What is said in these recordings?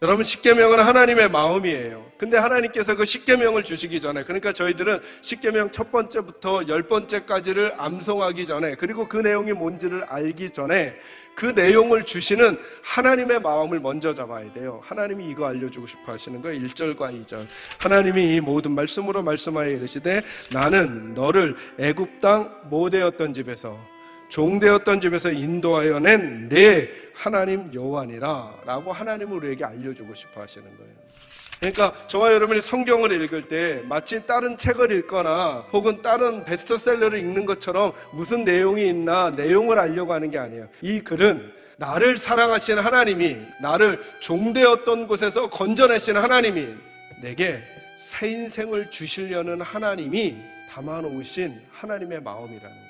여러분, 십계명은 하나님의 마음이에요. 근데 하나님께서 그 십계명을 주시기 전에, 그러니까 저희들은 십계명 첫 번째부터 10번째까지를 암송하기 전에, 그리고 그 내용이 뭔지를 알기 전에 그 내용을 주시는 하나님의 마음을 먼저 잡아야 돼요. 하나님이 이거 알려주고 싶어 하시는 거예요. 1절과 2절. 하나님이 이 모든 말씀으로 말씀하여 이르시되 나는 너를 애굽 땅 모되었던 집에서, 종되었던 집에서 인도하여 낸 내 하나님 여호와니라 라고 하나님은 우리에게 알려주고 싶어 하시는 거예요. 그러니까 저와 여러분이 성경을 읽을 때 마치 다른 책을 읽거나 혹은 다른 베스트셀러를 읽는 것처럼 무슨 내용이 있나 내용을 알려고 하는 게 아니에요. 이 글은 나를 사랑하시는 하나님이, 나를 종되었던 곳에서 건져내시는 하나님이, 내게 새 인생을 주시려는 하나님이 담아놓으신 하나님의 마음이라는 거예요.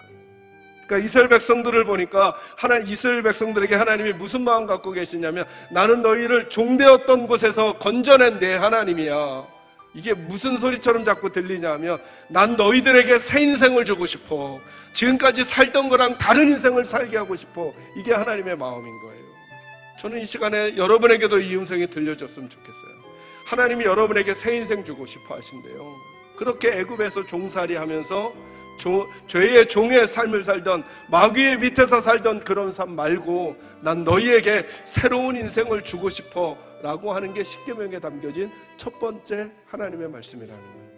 그러니까 이스라엘 백성들을 보니까 이스라엘 백성들에게 하나님이 무슨 마음 갖고 계시냐면, 나는 너희를 종되었던 곳에서 건져낸 내 하나님이야. 이게 무슨 소리처럼 자꾸 들리냐면, 난 너희들에게 새 인생을 주고 싶어. 지금까지 살던 거랑 다른 인생을 살게 하고 싶어. 이게 하나님의 마음인 거예요. 저는 이 시간에 여러분에게도 이 음성이 들려줬으면 좋겠어요. 하나님이 여러분에게 새 인생 주고 싶어 하신대요. 그렇게 애굽에서 종살이 하면서 죄의 종의 삶을 살던, 마귀의 밑에서 살던 그런 삶 말고 난 너희에게 새로운 인생을 주고 싶어 라고 하는 게 십계명에 담겨진 첫 번째 하나님의 말씀이라는 거예요.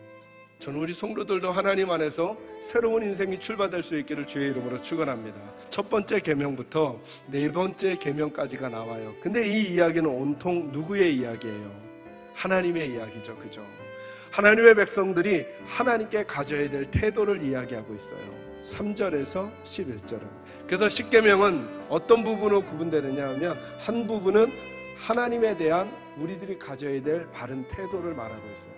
저는 우리 성도들도 하나님 안에서 새로운 인생이 출발될 수 있기를 주의 이름으로 축원합니다. 첫 번째 계명부터 네 번째 계명까지가 나와요. 근데 이 이야기는 온통 누구의 이야기예요? 하나님의 이야기죠. 그죠? 하나님의 백성들이 하나님께 가져야 될 태도를 이야기하고 있어요. 3절에서 11절은. 그래서 십계명은 어떤 부분으로 구분되느냐 하면, 한 부분은 하나님에 대한 우리들이 가져야 될 바른 태도를 말하고 있어요.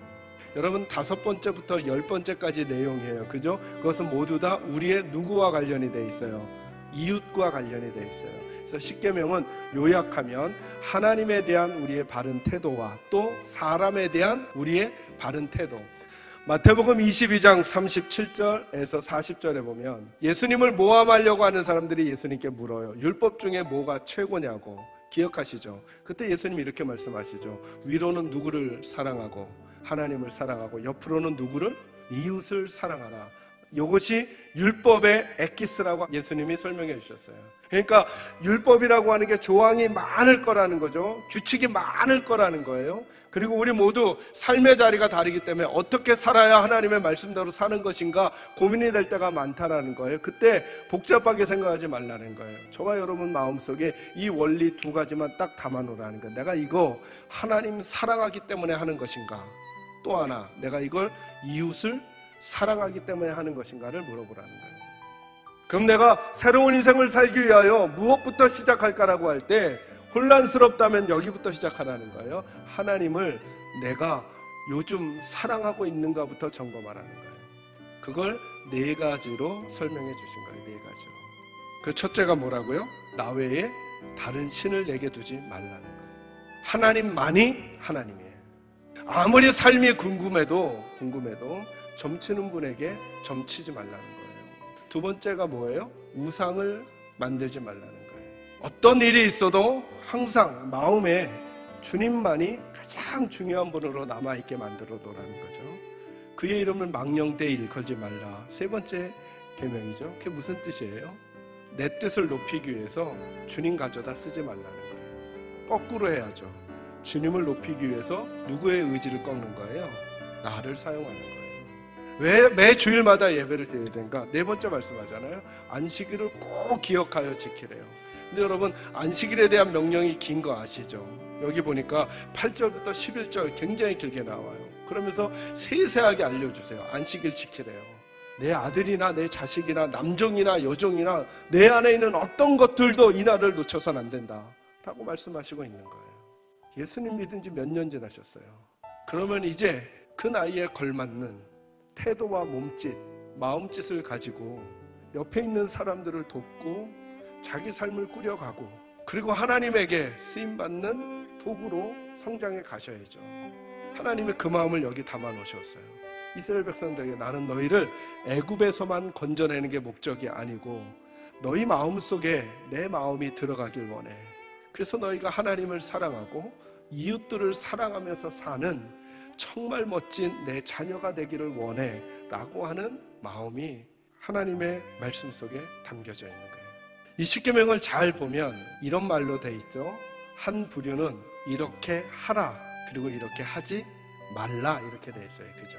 여러분, 5번째부터 10번째까지 내용이에요. 그죠? 그것은 모두 다 우리의 누구와 관련이 돼 있어요? 이웃과 관련이 돼 있어요. 그래서 십계명은 요약하면 하나님에 대한 우리의 바른 태도와 또 사람에 대한 우리의 바른 태도. 마태복음 22장 37절에서 40절에 보면 예수님을 모함하려고 하는 사람들이 예수님께 물어요. 율법 중에 뭐가 최고냐고. 기억하시죠? 그때 예수님이 이렇게 말씀하시죠. 위로는 누구를 사랑하고 하나님을 사랑하고 옆으로는 누구를? 이웃을 사랑하라. 이것이 율법의 엑기스라고 예수님이 설명해 주셨어요. 그러니까 율법이라고 하는 게 조항이 많을 거라는 거죠. 규칙이 많을 거라는 거예요. 그리고 우리 모두 삶의 자리가 다르기 때문에 어떻게 살아야 하나님의 말씀대로 사는 것인가 고민이 될 때가 많다라는 거예요. 그때 복잡하게 생각하지 말라는 거예요. 저와 여러분 마음속에 이 원리 두 가지만 딱 담아놓으라는 거예요. 내가 이거 하나님 사랑하기 때문에 하는 것인가, 또 하나 내가 이걸 이웃을 사랑하기 때문에 하는 것인가를 물어보라는 거예요. 그럼 내가 새로운 인생을 살기 위하여 무엇부터 시작할까라고 할 때 혼란스럽다면 여기부터 시작하라는 거예요. 하나님을 내가 요즘 사랑하고 있는가부터 점검하라는 거예요. 그걸 4가지로 설명해 주신 거예요. 4가지로. 그 첫째가 뭐라고요? 나 외에 다른 신을 내게 두지 말라는 거예요. 하나님만이 하나님이에요. 아무리 삶이 궁금해도 점치는 분에게 점치지 말라는 거예요. 두 번째가 뭐예요? 우상을 만들지 말라는 거예요. 어떤 일이 있어도 항상 마음에 주님만이 가장 중요한 분으로 남아있게 만들어 놓으라는 거죠. 그의 이름을 망령되이 일컬지 말라. 세 번째 계명이죠. 그게 무슨 뜻이에요? 내 뜻을 높이기 위해서 주님 가져다 쓰지 말라는 거예요. 거꾸로 해야죠. 주님을 높이기 위해서 누구의 의지를 꺾는 거예요? 나를 사용하는 거예요. 왜 매 주일마다 예배를 드려야 되는가? 4번째 말씀하잖아요. 안식일을 꼭 기억하여 지키래요. 근데 여러분, 안식일에 대한 명령이 긴 거 아시죠? 여기 보니까 8절부터 11절 굉장히 길게 나와요. 그러면서 세세하게 알려주세요. 안식일 지키래요. 내 아들이나 내 자식이나 남종이나 여종이나 내 안에 있는 어떤 것들도 이날을 놓쳐서는 안 된다 라고 말씀하시고 있는 거예요. 예수님 믿은 지 몇 년 지나셨어요. 그러면 이제 그 나이에 걸맞는 태도와 몸짓, 마음짓을 가지고 옆에 있는 사람들을 돕고 자기 삶을 꾸려가고, 그리고 하나님에게 쓰임받는 도구로 성장해 가셔야죠. 하나님의 그 마음을 여기 담아 놓으셨어요. 이스라엘 백성들에게 나는 너희를 애굽에서만 건져내는 게 목적이 아니고 너희 마음속에 내 마음이 들어가길 원해. 그래서 너희가 하나님을 사랑하고 이웃들을 사랑하면서 사는 정말 멋진 내 자녀가 되기를 원해 라고 하는 마음이 하나님의 말씀 속에 담겨져 있는 거예요. 이 십계명을 잘 보면 이런 말로 돼 있죠. 한 부류는 이렇게 하라, 그리고 이렇게 하지 말라, 이렇게 돼 있어요. 그죠?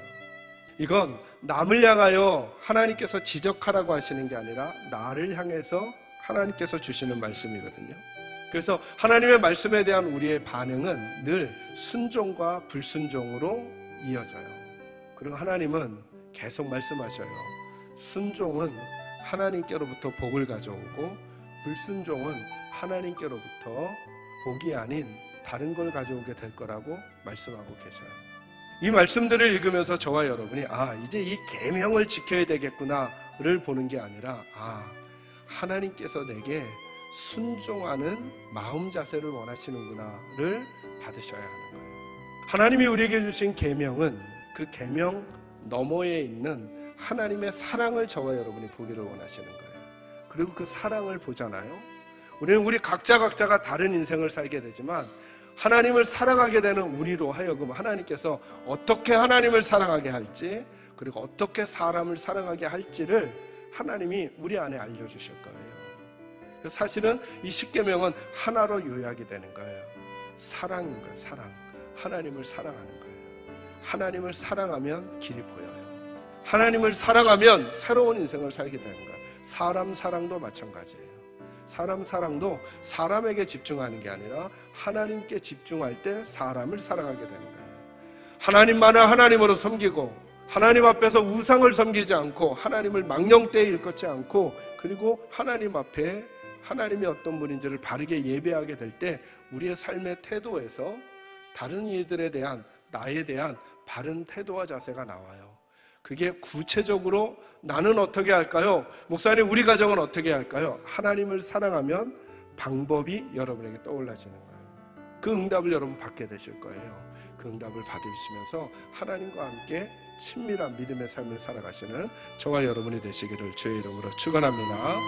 이건 남을 향하여 하나님께서 지적하라고 하시는 게 아니라 나를 향해서 하나님께서 주시는 말씀이거든요. 그래서 하나님의 말씀에 대한 우리의 반응은 늘 순종과 불순종으로 이어져요. 그리고 하나님은 계속 말씀하셔요. 순종은 하나님께로부터 복을 가져오고 불순종은 하나님께로부터 복이 아닌 다른 걸 가져오게 될 거라고 말씀하고 계셔요. 이 말씀들을 읽으면서 저와 여러분이 이제 이 계명을 지켜야 되겠구나를 보는 게 아니라 하나님께서 내게 순종하는 마음 자세를 원하시는구나를 받으셔야 하는 거예요. 하나님이 우리에게 주신 계명은 그 계명 너머에 있는 하나님의 사랑을 저와 여러분이 보기를 원하시는 거예요. 그리고 그 사랑을 보잖아요. 우리는 우리 각자가 다른 인생을 살게 되지만 하나님을 사랑하게 되는 우리로 하여금 하나님께서 어떻게 하나님을 사랑하게 할지, 그리고 어떻게 사람을 사랑하게 할지를 하나님이 우리 안에 알려주실 거예요. 사실은 이 십계명은 하나로 요약이 되는 거예요. 사랑인 거예요. 사랑. 하나님을 사랑하는 거예요. 하나님을 사랑하면 길이 보여요. 하나님을 사랑하면 새로운 인생을 살게 되는 거예요. 사람 사랑도 마찬가지예요. 사람 사랑도 사람에게 집중하는 게 아니라 하나님께 집중할 때 사람을 사랑하게 되는 거예요. 하나님만을 하나님으로 섬기고 하나님 앞에서 우상을 섬기지 않고 하나님을 망령되이 일컫지 않고, 그리고 하나님 앞에 하나님이 어떤 분인지를 바르게 예배하게 될 때 우리의 삶의 태도에서 다른 이들에 대한, 나에 대한 바른 태도와 자세가 나와요. 그게 구체적으로 나는 어떻게 할까요? 목사님, 우리 가정은 어떻게 할까요? 하나님을 사랑하면 방법이 여러분에게 떠올라지는 거예요. 그 응답을 여러분 받게 되실 거예요. 그 응답을 받으시면서 하나님과 함께 친밀한 믿음의 삶을 살아가시는 저와 여러분이 되시기를 주의 이름으로 축원합니다.